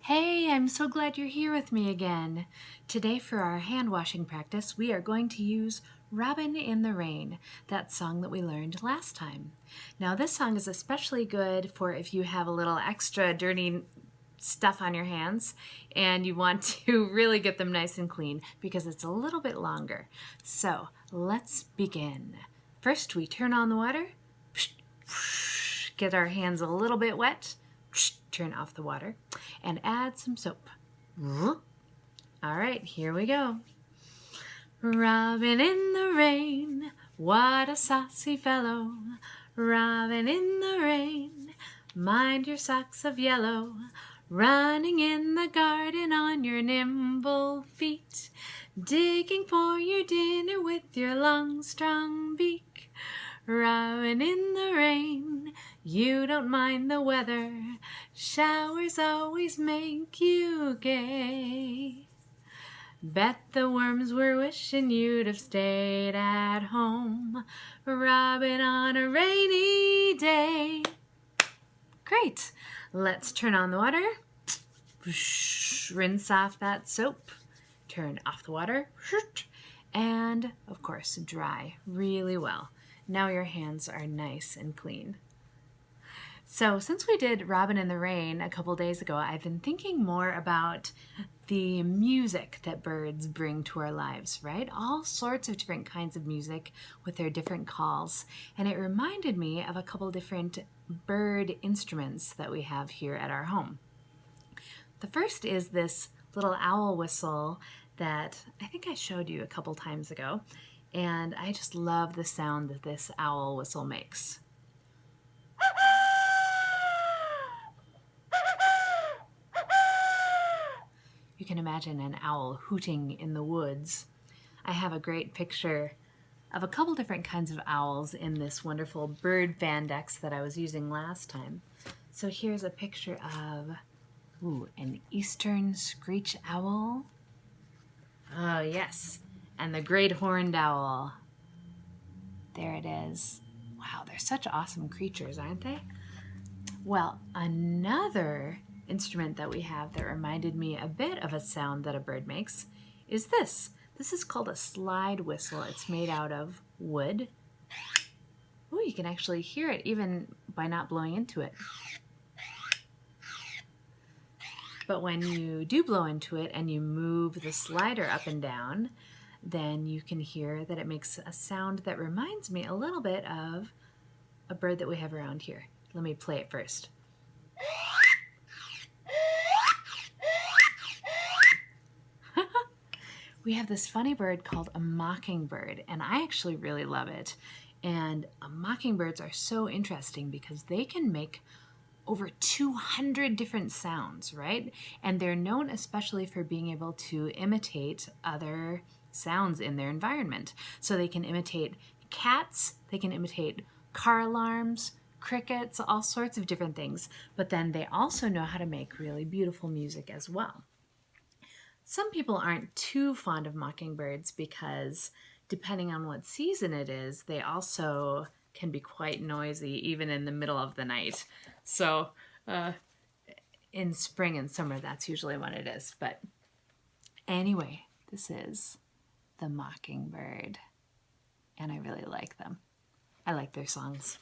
Hey, I'm so glad you're here with me again. Today for our hand washing practice, we are going to use Robin in the Rain, that song that we learned last time. Now this song is especially good for if you have a little extra dirty stuff on your hands and you want to really get them nice and clean because it's a little bit longer. So let's begin. First we turn on the water, get our hands a little bit wet, turn off the water, and add some soap. All right, here we go. Robin in the rain, what a saucy fellow. Robin in the rain, mind your socks of yellow. Running in the garden on your nimble feet, digging for your dinner with your long, strong beak. Robin in the rain, you don't mind the weather. Showers always make you gay. Bet the worms were wishing you'd have stayed at home, Robin, on a rainy day. Great. Let's turn on the water. Rinse off that soap. Turn off the water. And, of course, dry really well. Now your hands are nice and clean. So since we did Robin in the Rain a couple days ago, I've been thinking more about the music that birds bring to our lives, right? All sorts of different kinds of music with their different calls. And it reminded me of a couple different bird instruments that we have here at our home. The first is this little owl whistle that I think I showed you a couple times ago. And I just love the sound that this owl whistle makes. You can imagine an owl hooting in the woods. I have a great picture of a couple different kinds of owls in this wonderful bird Vandex that I was using last time. So here's a picture of an eastern screech owl. Oh yes, and the great horned owl. There it is. Wow, they're such awesome creatures, aren't they? Well, another instrument that we have that reminded me a bit of a sound that a bird makes is this. This is called a slide whistle. It's made out of wood. Oh, you can actually hear it even by not blowing into it. But when you do blow into it and you move the slider up and down, then you can hear that it makes a sound that reminds me a little bit of a bird that we have around here. Let me play it first. We have this funny bird called a mockingbird, and I actually really love it. And mockingbirds are so interesting because they can make over 200 different sounds, right? And they're known especially for being able to imitate other sounds in their environment. So they can imitate cats, they can imitate car alarms, crickets, all sorts of different things. But then they also know how to make really beautiful music as well. Some people aren't too fond of mockingbirds because depending on what season it is, they also can be quite noisy even in the middle of the night. So in spring and summer, that's usually when it is. But anyway, this is the mockingbird, and I really like them. I like their songs.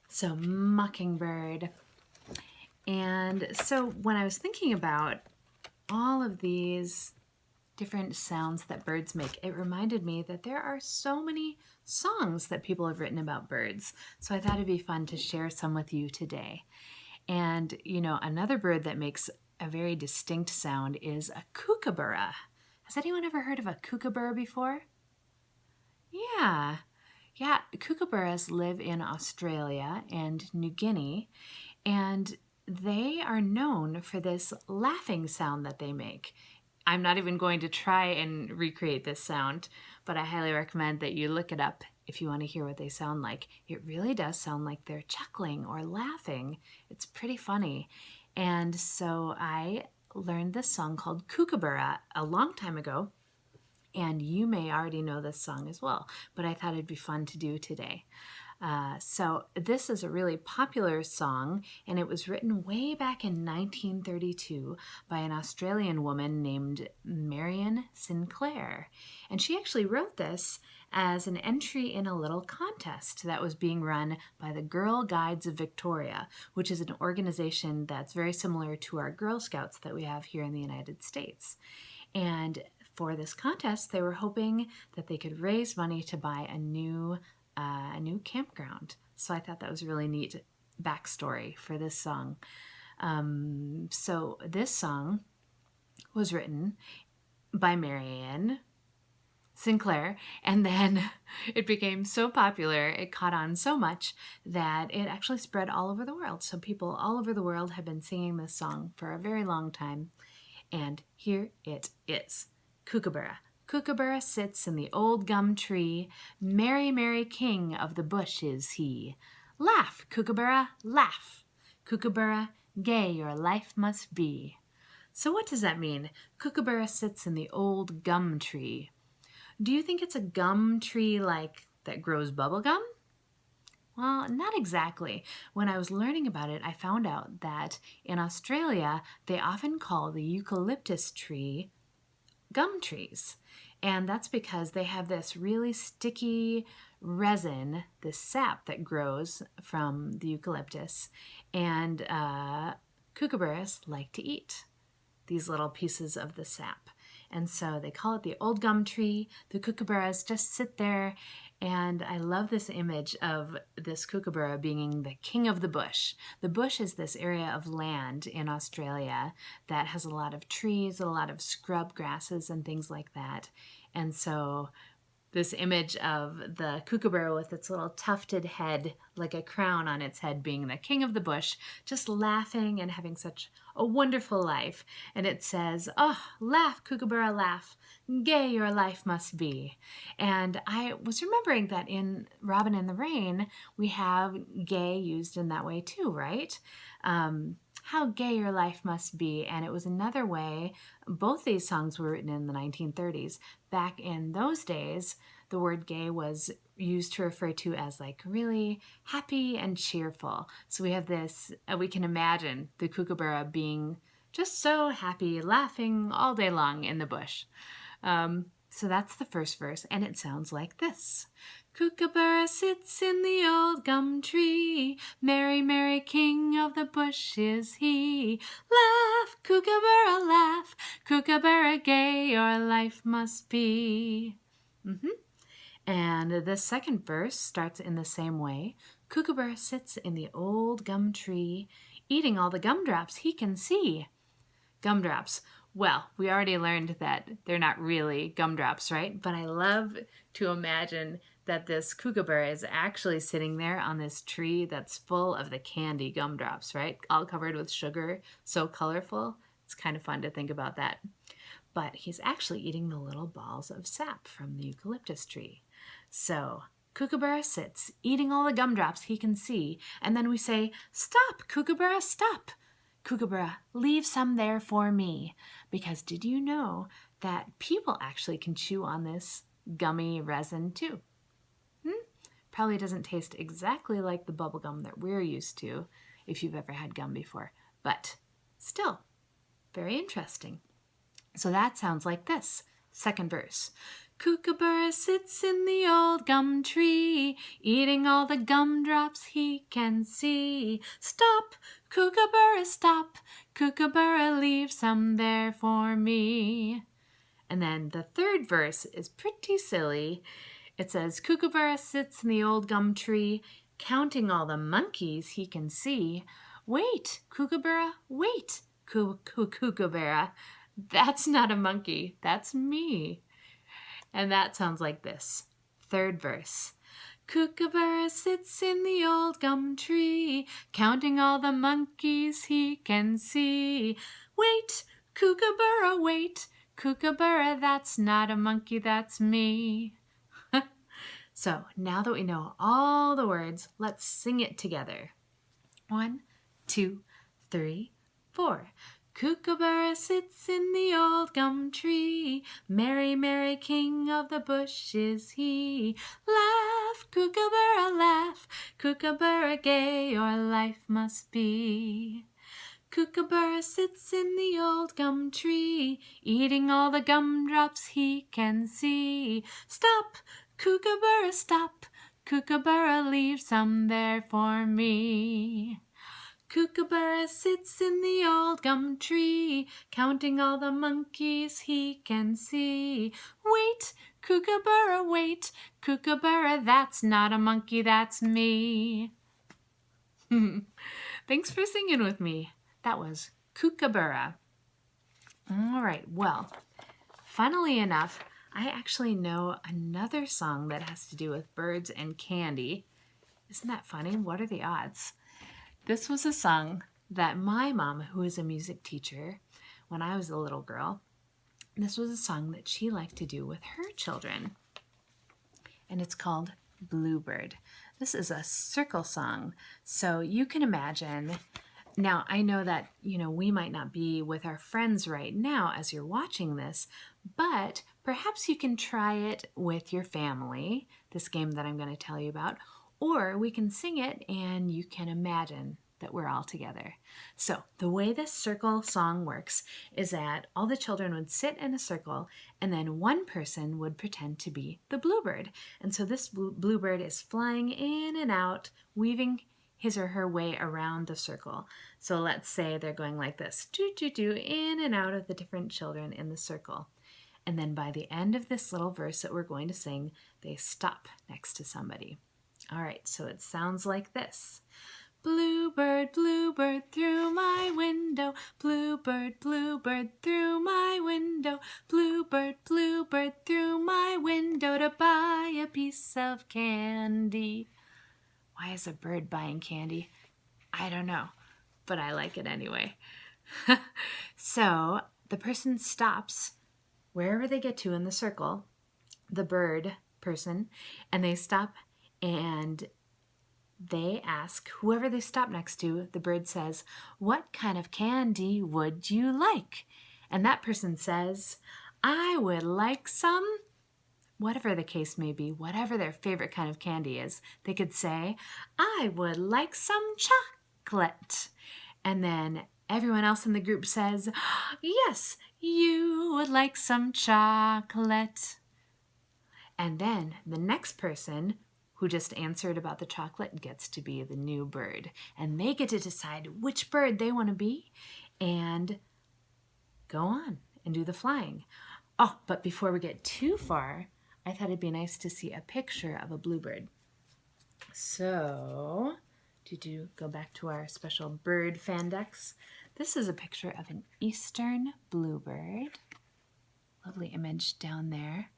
So mockingbird. And so when I was thinking about all of these different sounds that birds make, it reminded me that there are so many songs that people have written about birds. So I thought it'd be fun to share some with you today. And, you know, another bird that makes a very distinct sound is a kookaburra. Has anyone ever heard of a kookaburra before? Yeah, kookaburras live in Australia and New Guinea, and they are known for this laughing sound that they make. I'm not even going to try and recreate this sound, but I highly recommend that you look it up if you want to hear what they sound like. It really does sound like they're chuckling or laughing. It's pretty funny. And so I learned this song called Kookaburra a long time ago, and you may already know this song as well, but I thought it'd be fun to do today. So this is a really popular song, and it was written way back in 1932 by an Australian woman named Marion Sinclair. And she actually wrote this as an entry in a little contest that was being run by the Girl Guides of Victoria, which is an organization that's very similar to our Girl Scouts that we have here in the United States. And for this contest, they were hoping that they could raise money to buy a new campground. So I thought that was a really neat backstory for this song. So this song was written by Marianne Sinclair, and then it became so popular, it caught on so much that it actually spread all over the world. So people all over the world have been singing this song for a very long time. And here it is. Kookaburra. Kookaburra sits in the old gum tree. Merry, merry king of the bush is he. Laugh, Kookaburra, laugh. Kookaburra, gay your life must be. So what does that mean? Kookaburra sits in the old gum tree. Do you think it's a gum tree like that grows bubble gum? Well, not exactly. When I was learning about it, I found out that in Australia, they often call the eucalyptus tree gum trees. And that's because they have this really sticky resin, this sap that grows from the eucalyptus. And kookaburras like to eat these little pieces of the sap. And so they call it the old gum tree. The kookaburras just sit there. And I love this image of this kookaburra being the king of the bush. The bush is this area of land in Australia that has a lot of trees, a lot of scrub grasses and things like that. And so this image of the kookaburra with its little tufted head, like a crown on its head, being the king of the bush, just laughing and having such a wonderful life. And it says, "Oh, laugh, kookaburra, laugh. Gay your life must be." And I was remembering that in Robin in the Rain, we have gay used in that way too, right? How gay your life must be. And it was another way. Both these songs were written in the 1930s. Back in those days, the word gay was used to refer to as like really happy and cheerful. So we have this, we can imagine the kookaburra being just so happy, laughing all day long in the bush. So that's the first verse, and it sounds like this. Kookaburra sits in the old gum tree. Merry, merry king of the bush is he. Laugh, kookaburra, laugh. Kookaburra, gay your life must be. And the second verse starts in the same way. Kookaburra sits in the old gum tree, eating all the gumdrops he can see. Gumdrops. Well, we already learned that they're not really gumdrops, right? But I love to imagine that this kookaburra is actually sitting there on this tree that's full of the candy gumdrops, right? All covered with sugar, so colorful. It's kind of fun to think about that. But he's actually eating the little balls of sap from the eucalyptus tree. So Kookaburra sits, eating all the gumdrops he can see, and then we say, "Stop, Kookaburra, stop! Kookaburra, leave some there for me." Because did you know that people actually can chew on this gummy resin too? Probably doesn't taste exactly like the bubble gum that we're used to if you've ever had gum before, but still, very interesting. So that sounds like this. Second verse. Kookaburra sits in the old gum tree, eating all the gumdrops he can see. Stop, Kookaburra, stop. Kookaburra, leave some there for me. And then the third verse is pretty silly. It says, Kookaburra sits in the old gum tree, counting all the monkeys he can see. Wait, Kookaburra, wait, Kookaburra. That's not a monkey, that's me. And that sounds like this. Third verse. Kookaburra sits in the old gum tree, counting all the monkeys he can see. Wait, Kookaburra, wait. Kookaburra, that's not a monkey, that's me. So now that we know all the words, let's sing it together. 1, 2, 3, 4. Kookaburra sits in the old gum tree. Merry, merry king of the bush is he. Laugh, laugh, Kookaburra gay your life must be. Kookaburra sits in the old gum tree, eating all the gumdrops he can see. Stop, Kookaburra, stop, Kookaburra, leave some there for me. Kookaburra sits in the old gum tree, counting all the monkeys he can see. Wait, Kookaburra, wait, Kookaburra, that's not a monkey, that's me. Thanks for singing with me. That was Kookaburra. All right, well, funnily enough, I actually know another song that has to do with birds and candy. Isn't that funny? What are the odds? This was a song that my mom, who is a music teacher, when I was a little girl, this was a song that she liked to do with her children. And it's called Bluebird. This is a circle song. So you can imagine, now I know that, we might not be with our friends right now as you're watching this, but perhaps you can try it with your family, this game that I'm going to tell you about, or we can sing it and you can imagine that we're all together. So the way this circle song works is that all the children would sit in a circle and then one person would pretend to be the bluebird. And so this bluebird is flying in and out, weaving his or her way around the circle. So let's say they're going like this, do, in and out of the different children in the circle. And then by the end of this little verse that we're going to sing, they stop next to somebody. All right, so it sounds like this. Bluebird, bluebird, through my window. Bluebird, bluebird, through my window. Bluebird, bluebird, through my window to buy a piece of candy. Why is a bird buying candy? I don't know, but I like it anyway. So the person stops wherever they get to in the circle, the bird person, and they stop and they ask whoever they stop next to, the bird says, "What kind of candy would you like?" And that person says, "I would like some," whatever the case may be, whatever their favorite kind of candy is. They could say, "I would like some chocolate." And then everyone else in the group says, "Yes, you would like some chocolate." And then the next person who just answered about the chocolate gets to be the new bird. And they get to decide which bird they want to be and go on and do the flying. Oh, but before we get too far, I thought it'd be nice to see a picture of a bluebird. So, go back to our special bird fandex. This is a picture of an eastern bluebird. Lovely image down there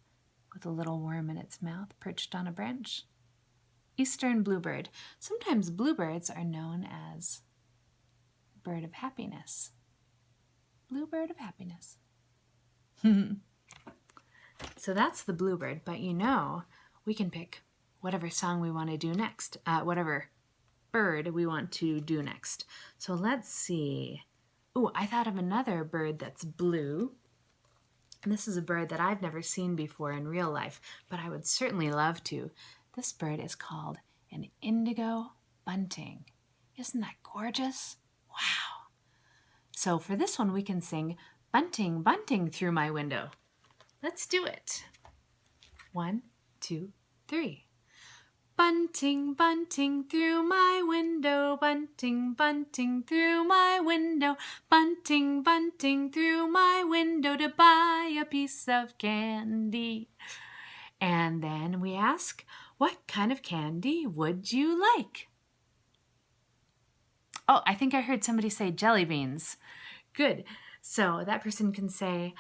with a little worm in its mouth perched on a branch. Eastern bluebird. Sometimes bluebirds are known as bird of happiness. Bluebird of happiness. So that's the bluebird, but we can pick whatever song we want to do next, whatever bird we want to do next. So let's see. Oh, I thought of another bird that's blue. And this is a bird that I've never seen before in real life, but I would certainly love to. This bird is called an indigo bunting. Isn't that gorgeous? Wow. So for this one, we can sing "Bunting, bunting through my window." Let's do it. 1, 2, 3. Bunting, bunting through my window, bunting, bunting through my window, bunting, bunting through my window to buy a piece of candy. And then we ask, "What kind of candy would you like?" Oh, I think I heard somebody say jelly beans. Good. So that person can say,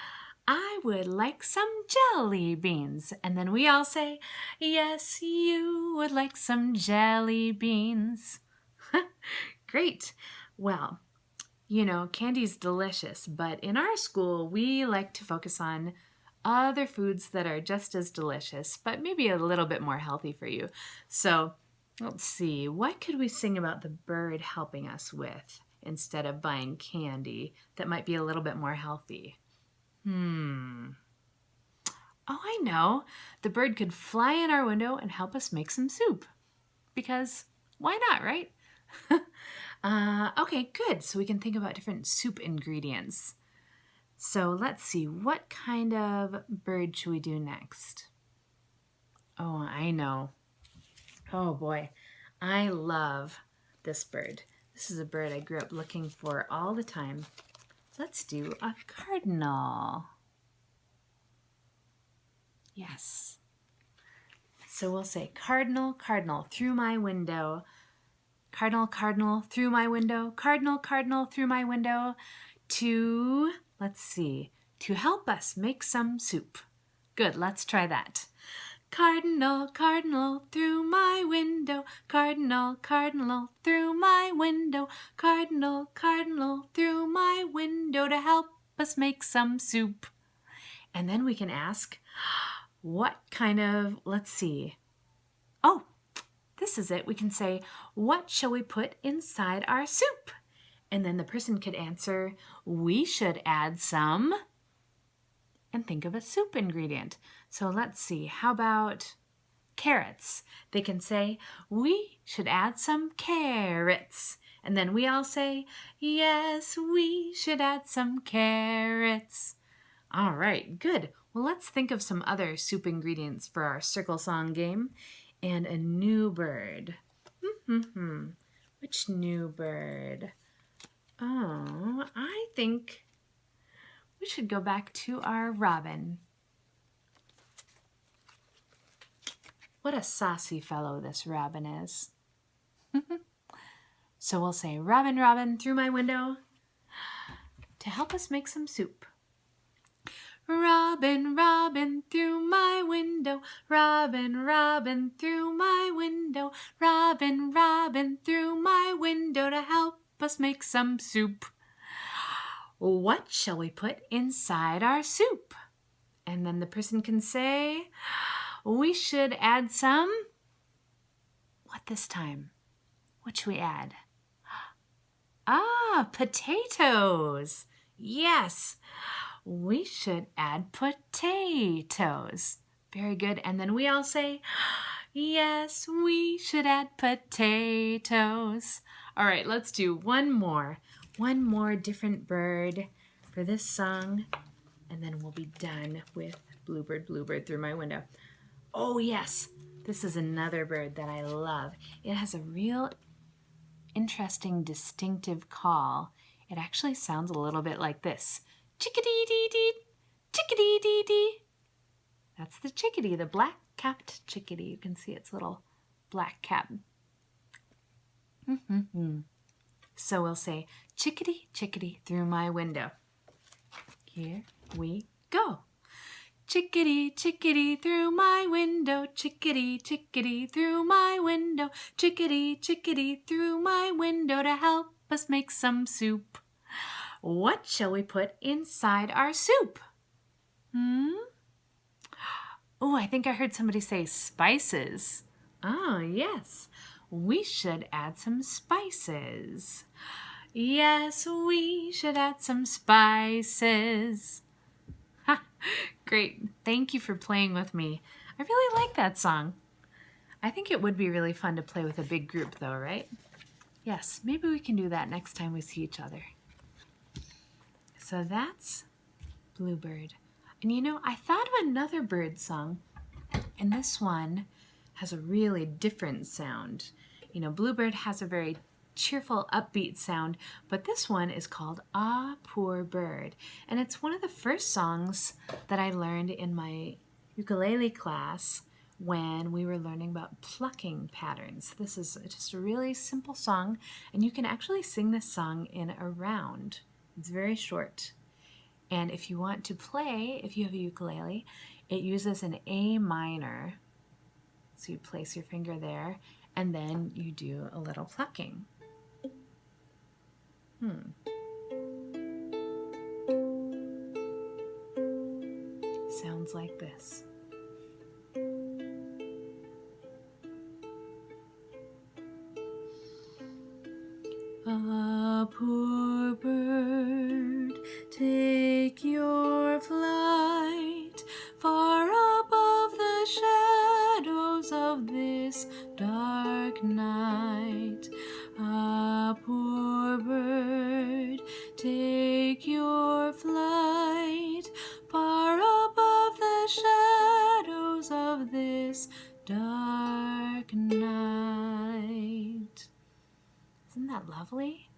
"I would like some jelly beans." And then we all say, "Yes, you would like some jelly beans." Great. Well, candy's delicious, but in our school, we like to focus on other foods that are just as delicious, but maybe a little bit more healthy for you. So let's see, what could we sing about the bird helping us with instead of buying candy that might be a little bit more healthy? Oh, I know. The bird could fly in our window and help us make some soup. Because why not, right? Okay, good. So we can think about different soup ingredients. So let's see, what kind of bird should we do next? Oh, I know. Oh boy, I love this bird. This is a bird I grew up looking for all the time. Let's do a cardinal. Yes. So we'll say cardinal, cardinal, through my window. Cardinal, cardinal, through my window. Cardinal, cardinal, through my window. To, let's see, to help us make some soup. Good, let's try that. Cardinal, cardinal, through my window. Cardinal, cardinal, through my window. Cardinal, cardinal, through my window to help us make some soup. And then we can ask, what kind of, let's see. Oh, this is it. We can say, what shall we put inside our soup? And then the person could answer, we should add some, and think of a soup ingredient. So let's see, how about carrots? They can say, we should add some carrots. And then we all say, yes, we should add some carrots. All right, good. Well, let's think of some other soup ingredients for our circle song game. And a new bird. Which new bird? Oh, I think we should go back to our robin. What a saucy fellow this robin is. So we'll say, Robin, Robin, through my window to help us make some soup. Robin, Robin, through my window. Robin, Robin, through my window. Robin, Robin, through my window to help us make some soup. What shall we put inside our soup? And then the person can say, we should add some, what this time? What should we add? Ah, potatoes. Yes, we should add potatoes. Very good. And then we all say, yes, we should add potatoes. All right, let's do one more different bird for this song, and then we'll be done with Bluebird, Bluebird through my window. Oh yes, this is another bird that I love. It has a real interesting, distinctive call. It actually sounds a little bit like this. Chickadee-dee-dee, chickadee-dee-dee. That's the chickadee, the black-capped chickadee. You can see its little black cap. So we'll say, chickadee, chickadee, through my window. Here we go. Chickadee, chickadee, through my window. Chickadee, chickadee, through my window. Chickadee, chickadee, through my window to help us make some soup. What shall we put inside our soup? Oh, I think I heard somebody say spices. Oh, yes. We should add some spices. Yes, we should add some spices. Ha, great. Thank you for playing with me. I really like that song. I think it would be really fun to play with a big group though, right? Yes, maybe we can do that next time we see each other. So that's Bluebird. And you know, I thought of another bird song, and this one has a really different sound. You know, Bluebird has a very cheerful, upbeat sound, but this one is called Ah, Poor Bird. And it's one of the first songs that I learned in my ukulele class when we were learning about plucking patterns. This is just a really simple song, and you can actually sing this song in a round. It's very short. And if you want to play, if you have a ukulele, it uses an A minor. So you place your finger there, and then you do a little plucking. Sounds like this. Ah, poor bird, take your flight far your flight far above the shadows of this dark night. Isn't that lovely?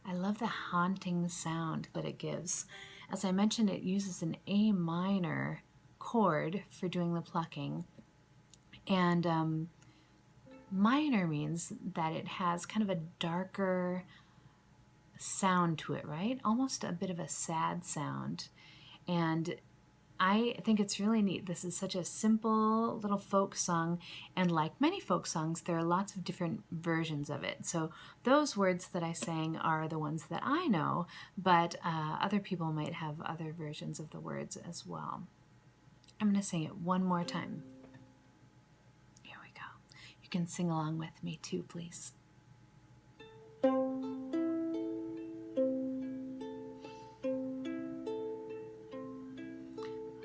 I love the haunting sound that it gives. As I mentioned, it uses an A minor chord for doing the plucking. And minor means that it has kind of a darker sound to it, right? Almost a bit of a sad sound. And I think it's really neat. This is such a simple little folk song, and like many folk songs, there are lots of different versions of it. So those words that I sang are the ones that I know, but other people might have other versions of the words as well. I'm going to sing it one more time. Here we go. You can sing along with me too, please.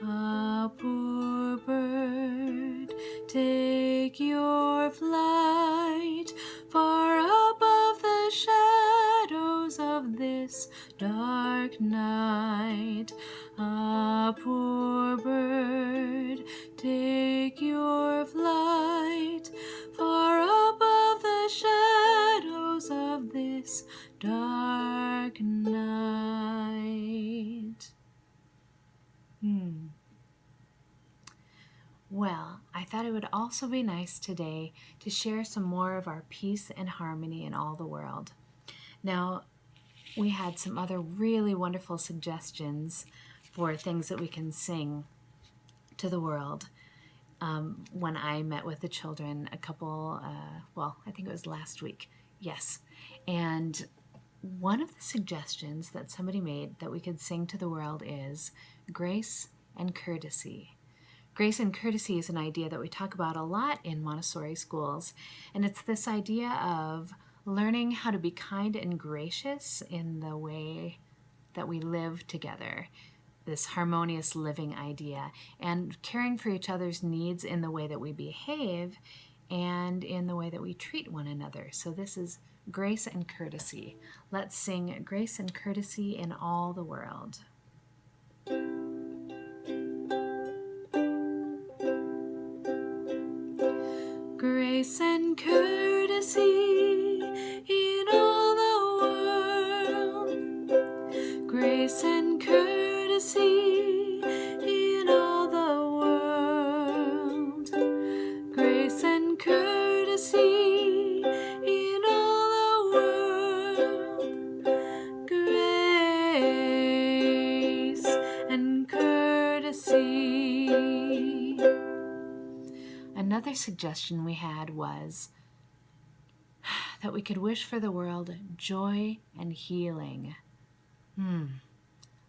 A poor bird, take your flight far above the shadows of this dark night. A poor bird, take your flight far above the shadows of this dark night. Well, I thought it would also be nice today to share some more of our peace and harmony in all the world. Now, we had some other really wonderful suggestions for things that we can sing to the world when I met with the children I think it was last week. Yes. And one of the suggestions that somebody made that we could sing to the world is grace and courtesy. Grace and courtesy is an idea that we talk about a lot in Montessori schools, and it's this idea of learning how to be kind and gracious in the way that we live together, this harmonious living idea, and caring for each other's needs in the way that we behave and in the way that we treat one another. So this is grace and courtesy. Let's sing grace and courtesy in all the world. Grace and courtesy in all the world. Grace and courtesy in all the world. Grace and courtesy in all the world. Grace and courtesy. Another suggestion we had was that we could wish for the world joy and healing.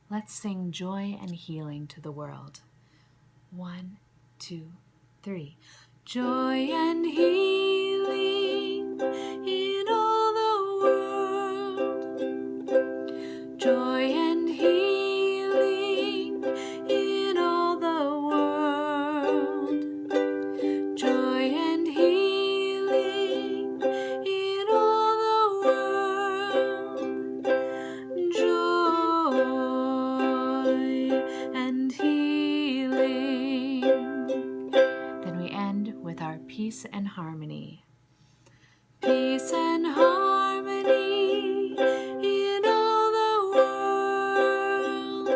Let's sing joy and healing to the world. 1, 2, 3. Joy and healing in all the world. Joy and healing in all the world. Joy and healing in all the world. Joy and healing. Then we end with our peace and harmony. Peace and harmony in all the world.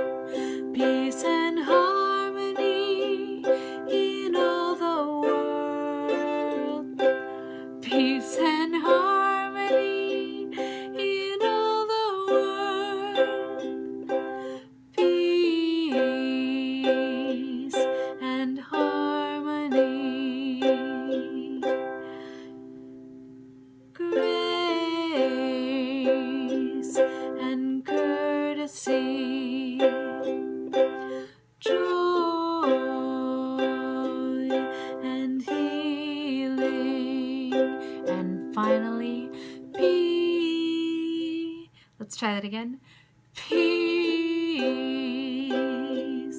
Peace and harmony in all the world. Peace and harmony in all the world. Peace and harmony. Grace and courtesy. Joy and healing. And finally, peace. Let's try that again. Peace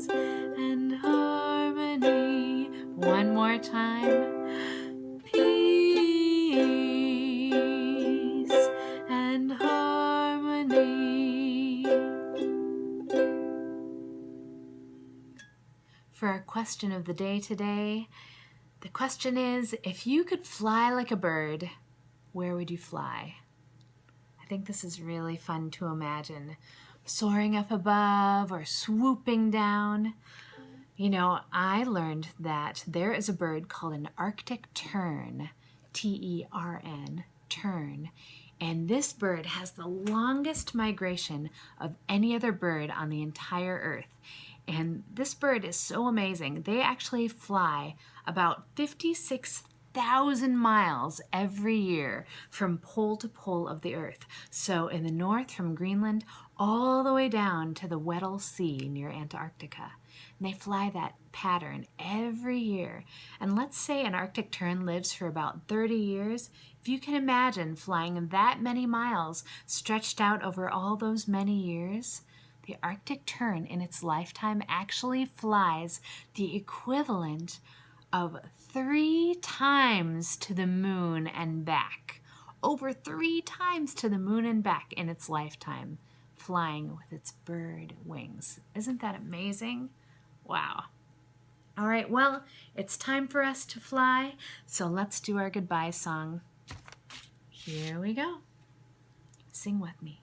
and harmony. One more time. Peace and harmony. for our question of the day today. The question is, if you could fly like a bird, where would you fly? I think this is really fun to imagine. Soaring up above or swooping down. You know, I learned that there is a bird called an Arctic tern, T-E-R-N, tern, and this bird has the longest migration of any other bird on the entire earth. And this bird is so amazing. They actually fly about 56,000 miles every year from pole to pole of the earth. So in the north from Greenland all the way down to the Weddell Sea near Antarctica. And they fly that pattern every year. And let's say an Arctic tern lives for about 30 years. If you can imagine flying that many miles stretched out over all those many years, the Arctic tern in its lifetime actually flies the equivalent of 3 times to the moon and back. Over 3 times to the moon and back in its lifetime, flying with its bird wings. Isn't that amazing? Wow. All right, well, it's time for us to fly, so let's do our goodbye song. Here we go. Sing with me.